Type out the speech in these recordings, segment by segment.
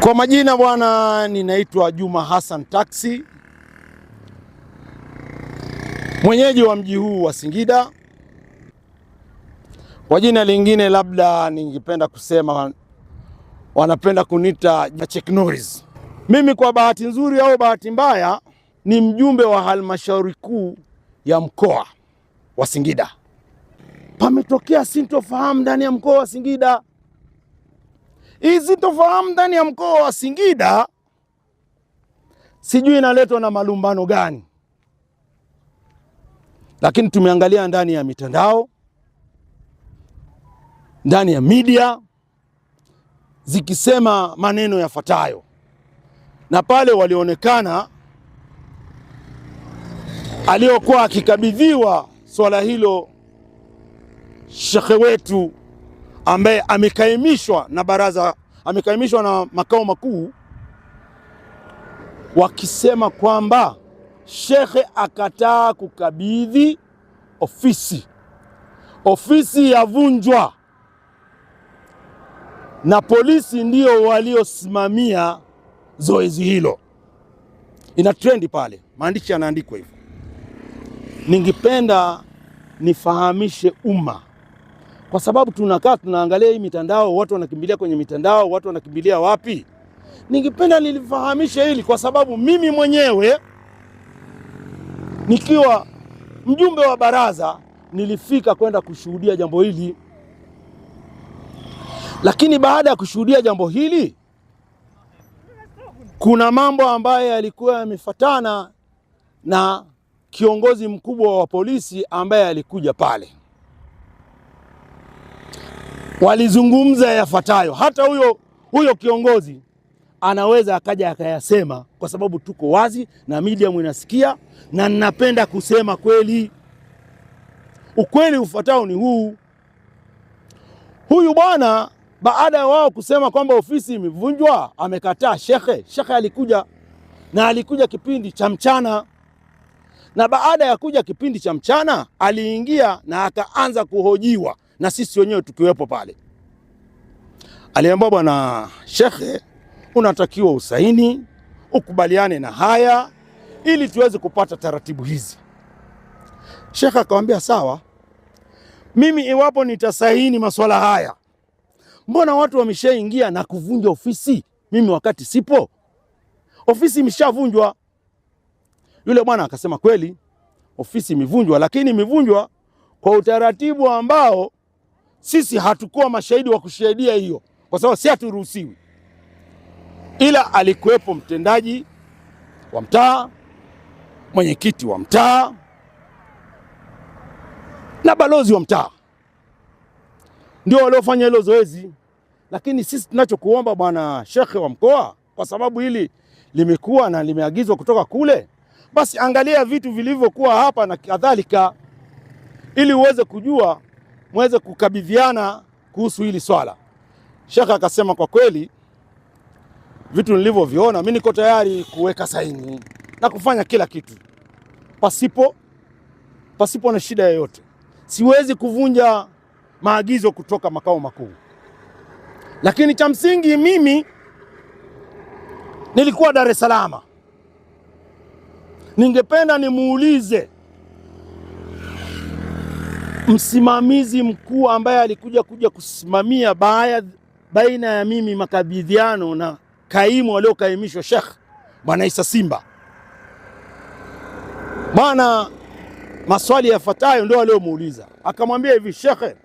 Kwa majina bwana, ninaitwa Juma Hassan Taxi, mwenyeji wa mji huu wa Singida. Kwa jina lingine labda ningependa kusema wanapenda kunita Chuck Norris. Mimi kwa bahati nzuri au bahati mbaya ni mjumbe wa halmashauri kuu ya mkoa wa Singida. Pametokea sintofahamu ndani ya mkoa wa Singida. Hii sintofahamu ndani ya mkoa wa Singida sijui inaletwa na malumbano gani, lakini tumeangalia ndani ya mitandao, ndani ya media zikisema maneno yafuatayo, na pale walionekana aliyokuwa akikabidhiwa swala hilo shekhe wetu ambaye amekaimishwa na baraza, amekaimishwa na makao makuu, wakisema kwamba shekhe akataa kukabidhi ofisi yavunjwa na polisi ndio waliosimamia zoezi hilo. Ina trendi pale, maandishi yanaandikwa hivyo. Ningependa nifahamishe umma, kwa sababu tunaangalia hii mitandao, watu wanakimbilia kwenye mitandao, watu wanakimbilia wapi? Ningependa nilifahamishe hili kwa sababu mimi mwenyewe nikiwa mjumbe wa baraza nilifika kwenda kushuhudia jambo hili. Lakini baada ya kushuhudia jambo hili, kuna mambo ambayo yalikuwa yamefuatana na kiongozi mkubwa wa polisi ambaye alikuja pale. Walizungumza yafuatayo, hata huyo kiongozi anaweza akaja akayasema, kwa sababu tuko wazi na media inasikia, na ninapenda kusema kweli. Ukweli ufuatao ni huu. Huyu bwana baada ya wao kusema kwamba ofisi imevunjwa, amekataa shekhe. Shekhe alikuja kipindi cha mchana, na baada ya kuja kipindi cha mchana aliingia na akaanza kuhojiwa na sisi wenyewe tukiwepo pale. Aliambiwa, bwana shekhe, unatakiwa usaini, ukubaliane na haya ili tuweze kupata taratibu hizi. Shekhe akamwambia sawa, mimi iwapo nitasaini masuala haya, mbona watu wameshaingia na kuvunja ofisi mimi wakati sipo? Ofisi imeshavunjwa. Yule bwana akasema kweli ofisi imevunjwa, lakini imevunjwa kwa utaratibu ambao sisi hatukuwa mashahidi wa kushuhudia hiyo, kwa sababu si haturuhusiwi. Ila alikuwepo mtendaji wa mtaa, mwenyekiti wa mtaa na balozi wa mtaa, ndio waliofanya hilo zoezi. Lakini sisi tunachokuomba bwana shekhe wa mkoa, kwa sababu hili limekuwa na limeagizwa kutoka kule, basi angalia vitu vilivyokuwa hapa na kadhalika, ili uweze kujua, muweze kukabidhiana kuhusu hili swala. Shekhe akasema kwa kweli vitu nilivyoviona mimi niko tayari kuweka saini na kufanya kila kitu pasipo na shida yoyote. Siwezi kuvunja maagizo kutoka makao makuu, lakini cha msingi mimi nilikuwa Dar es Salaam. Ningependa nimuulize msimamizi mkuu ambaye alikuja kusimamia baina ya mimi makabidhiano na kaimu waliokaimishwa Sheikh Bwana Isa Simba. Bwana maswali yafuatayo ndio waliomuuliza. Akamwambia hivi, Sheikh,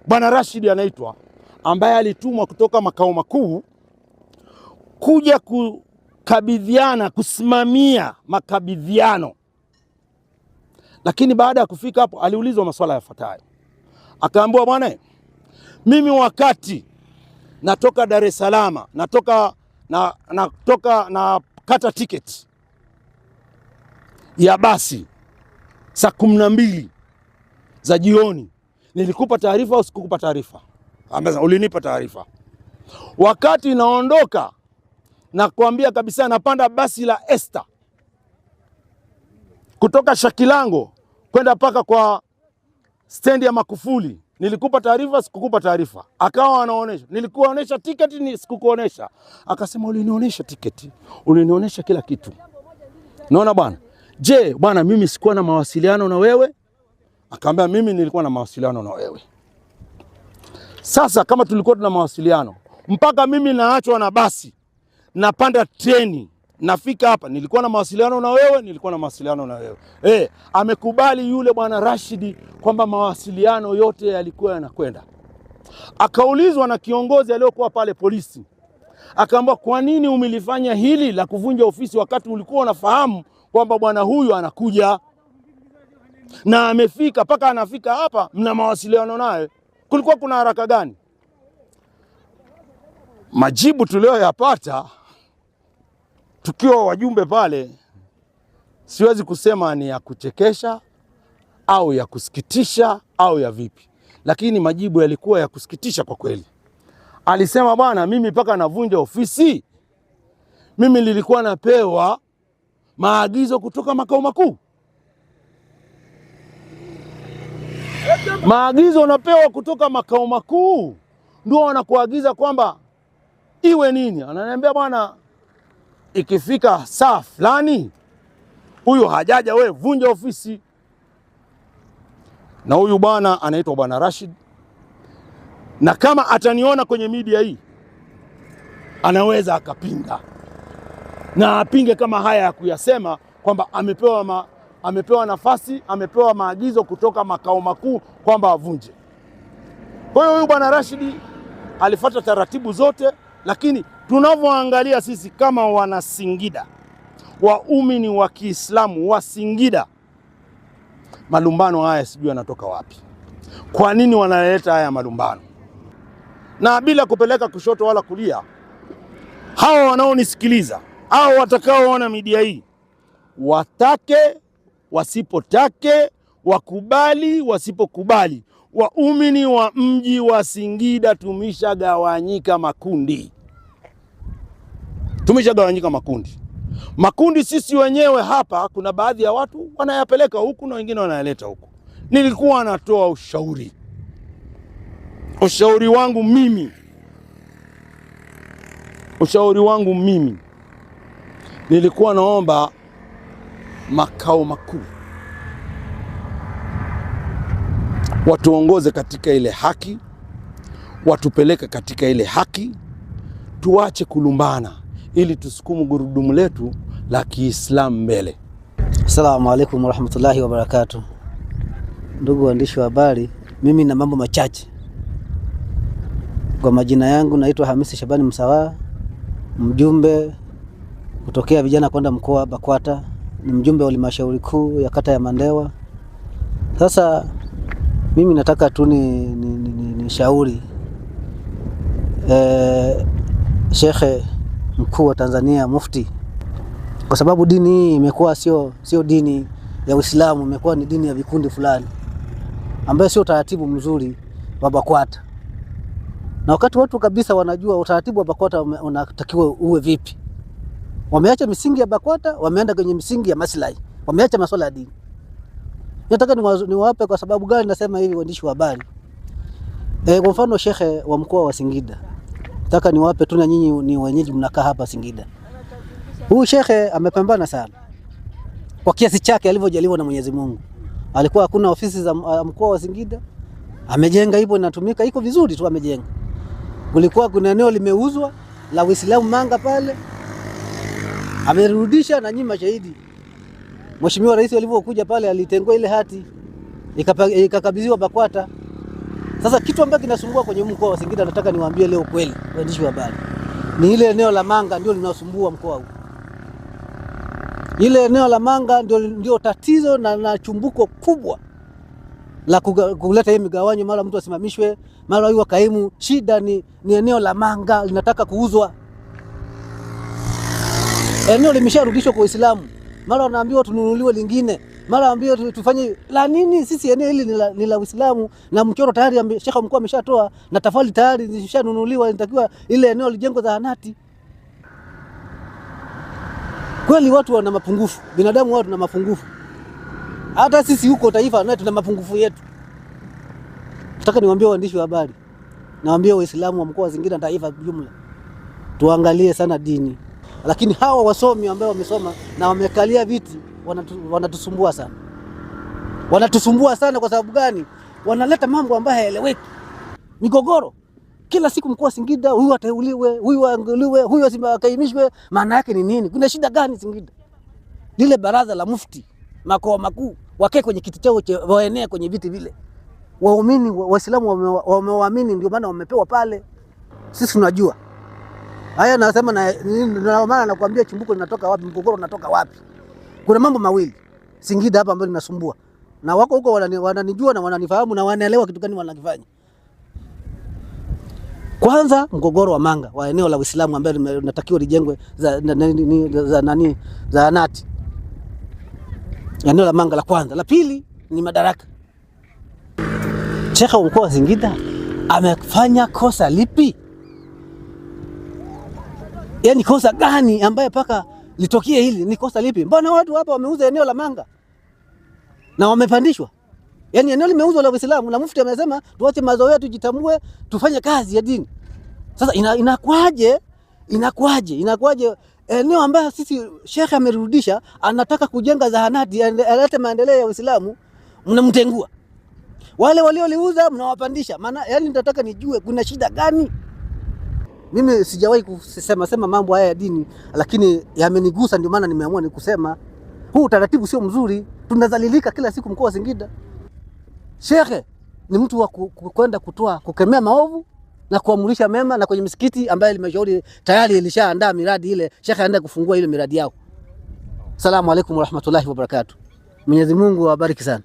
Bwana Rashid anaitwa, ambaye alitumwa kutoka makao makuu kuja kukabidhiana, kusimamia makabidhiano. Lakini baada ya kufika hapo aliulizwa maswala yafuatayo. Akaambiwa, bwana, mimi wakati natoka Dar es Salaam, natoka na kata ticket ya basi saa 12 za jioni, nilikupa taarifa au sikukupa taarifa? Ambaza ulinipa taarifa. Wakati naondoka na kuambia kabisa napanda basi la Esther kutoka Shakilango kwenda paka kwa stendi ya Makufuli, nilikupa taarifa, sikukupa taarifa. Akawa anaonesha, nilikuonesha tiketi, ni sikukuonesha. Akasema ulinionyesha tiketi, ulinionyesha kila kitu. Naona bwana. Je, bwana mimi sikuwa na mawasiliano na wewe? Akamwambia mimi nilikuwa na mawasiliano na wewe. Sasa kama tulikuwa tuna mawasiliano, mpaka mimi naachwa na basi, napanda treni, nafika hapa, nilikuwa na mawasiliano na wewe, nilikuwa na mawasiliano na wewe. Amekubali yule bwana Rashid kwamba mawasiliano yote yalikuwa yanakwenda. Akaulizwa na kiongozi aliyokuwa pale polisi. Akaambia kwa nini umelifanya hili la kuvunja ofisi wakati ulikuwa unafahamu kwamba bwana huyu anakuja na amefika, paka anafika hapa mna mawasiliano naye, kulikuwa kuna haraka gani? Majibu tuliyoyapata tukiwa wajumbe pale, siwezi kusema ni ya kuchekesha au ya kusikitisha au ya vipi, lakini majibu yalikuwa ya kusikitisha kwa kweli. Alisema bwana, mimi paka navunja ofisi, mimi nilikuwa napewa maagizo kutoka makao makuu. Maagizo unapewa kutoka makao makuu, ndio wanakuagiza kwamba iwe nini. Ananiambia bwana, ikifika saa fulani huyu hajaja, wewe vunja ofisi. Na huyu bwana anaitwa bwana Rashid, na kama ataniona kwenye media hii anaweza akapinga, na apinge kama haya ya kuyasema kwamba amepewa nafasi, amepewa maagizo kutoka makao makuu kwamba avunje. Kwa hiyo huyu bwana Rashid alifuata taratibu zote, lakini tunavyoangalia sisi kama wana Singida, waumini wa Kiislamu wa Singida, malumbano haya sijui yanatoka wapi. Kwa nini wanaleta haya malumbano? Na bila kupeleka kushoto wala kulia, hao wanaonisikiliza, hao watakaoona media hii, watake wasipotake, wakubali wasipokubali, waumini wa mji wa Singida tumeshagawanyika makundi. Tumeshagawanyika makundi. Makundi sisi wenyewe hapa, kuna baadhi ya watu wanayapeleka huku na wengine wanayaleta huku. Nilikuwa natoa ushauri. Ushauri wangu mimi nilikuwa naomba makao makuu watuongoze katika ile haki, watupeleke katika ile haki, tuache kulumbana ili tusukumu gurudumu letu la Kiislamu mbele. Assalamu alaikum warahmatullahi wabarakatuh. Ndugu waandishi wa habari, mimi na mambo machache. Kwa majina yangu naitwa Hamisi Shabani Msawa, mjumbe kutokea vijana kwenda mkoa wa BAKWATA, ni mjumbe wa halmashauri kuu ya kata ya Mandewa. Sasa mimi nataka tu ni shauri Shekhe mkuu wa Tanzania, Mufti, kwa sababu dini hii imekuwa sio dini ya Uislamu, imekuwa ni dini ya vikundi fulani ambayo sio taratibu mzuri wa BAKWATA. Na wakati watu kabisa wanajua utaratibu wa BAKWATA unatakiwa uwe vipi, wameacha misingi ya BAKWATA, wameenda kwenye misingi ya maslahi, wameacha masuala ya dini. Nataka niwape kwa sababu gani nasema hivi, waandishi wa habari. Kwa mfano Shekhe wa mkoa wa Singida, nataka niwape tu, na nyinyi ni wenyeji mnakaa hapa Singida. Huyu Shekhe amepambana sana kwa kiasi chake alivyojaliwa na Mwenyezi Mungu. Alikuwa hakuna ofisi za mkoa wa Singida, amejenga hivyo, inatumika, iko vizuri tu, amejenga. Kulikuwa kuna eneo limeuzwa la Uislamu Manga pale, amerudisha, na nyinyi mashahidi. Mheshimiwa Rais alivyokuja pale alitengua ile hati ikakabidhiwa BAKWATA. Sasa kitu ambacho kinasumbua kwenye mkoa wa Singida, nataka niwaambie leo kweli waandishi wa habari, ni ile eneo la Manga ndio linasumbua mkoa huu. Ile eneo la Manga ndio tatizo na chumbuko kubwa la kuleta hii migawanyo, mara mtu asimamishwe, mara huyu kaimu. Shida ni eneo la Manga linataka kuuzwa. Eneo limesharudishwa kwa Uislamu, mara wanaambiwa tununuliwe lingine, mara ambiwa tufanye la nini. Sisi eneo hili ni la Uislamu, na mchoro tayari Sheikh mkuu ameshatoa, na tafali tayari zishanunuliwa, inatakiwa ile eneo lijengwe zahanati. Kweli watu wana mapungufu, binadamu watu na mapungufu. Hata sisi huko taifa naye tuna mapungufu yetu. Nataka niwaambie waandishi wa habari, nawaambie Waislamu wa mkoa wa Singida na taifa jumla, tuangalie sana dini. Lakini hawa wasomi ambao wamesoma na wamekalia viti wanatusumbua sana. Wanatusumbua sana kwa sababu gani? Wanaleta mambo ambayo hayaeleweki. Migogoro kila siku mkoa wa Singida, huyu ateuliwe, huyu angaliwe, huyu asikaimishwe. Maana yake ni nini? Kuna shida gani Singida? Lile baraza la mufti makao makuu wakae kwenye kiti chao, waenea kwenye viti vile. Waumini Waislamu wamewaamini, ndio maana wamepewa pale. Sisi tunajua haya, nasema na maana nakwambia chimbuko linatoka wapi, mgogoro unatoka wapi. Kuna mambo mawili Singida hapa ambayo linasumbua, na wako huko wananijua na wananifahamu na wanaelewa kitu gani wanakifanya. Kwanza mgogoro wa Manga wa eneo la Uislamu ambayo linatakiwa lijengwe zahanati. Eneo la Manga la kwanza. La pili ni madaraka. Shekhe wa mkoa wa Singida amefanya kosa lipi? Yaani kosa gani ambaye paka litokee hili? Ni kosa lipi? Mbona watu hapa wameuza eneo la Manga na wamepandishwa? Yaani eneo limeuzwa la Uislamu na mufti amesema tuache mazoea, tujitambue, tufanye kazi ya dini. Sasa inakuaje eneo ambayo sisi shekhe amerudisha, anataka kujenga zahanati, alete maendeleo ya Uislamu, mnamtengua. Wale walioliuza mnawapandisha. Maana yani nataka nijue kuna shida gani? Mimi sijawahi kusema mambo haya ya dini, lakini yamenigusa, ndio maana nimeamua nikusema. Huu utaratibu sio mzuri, tunadhalilika kila siku mkoa wa Singida. Shekhe ni mtu wa kwenda kukemea maovu na kuamurisha mema, na kwenye misikiti ambaye limeshauri tayari ilishaandaa miradi ile, shekhe aende kufungua ile miradi yao. Asalamu alaykum wa rahmatullahi wa barakatuh. Mwenyezi Mungu awabariki sana.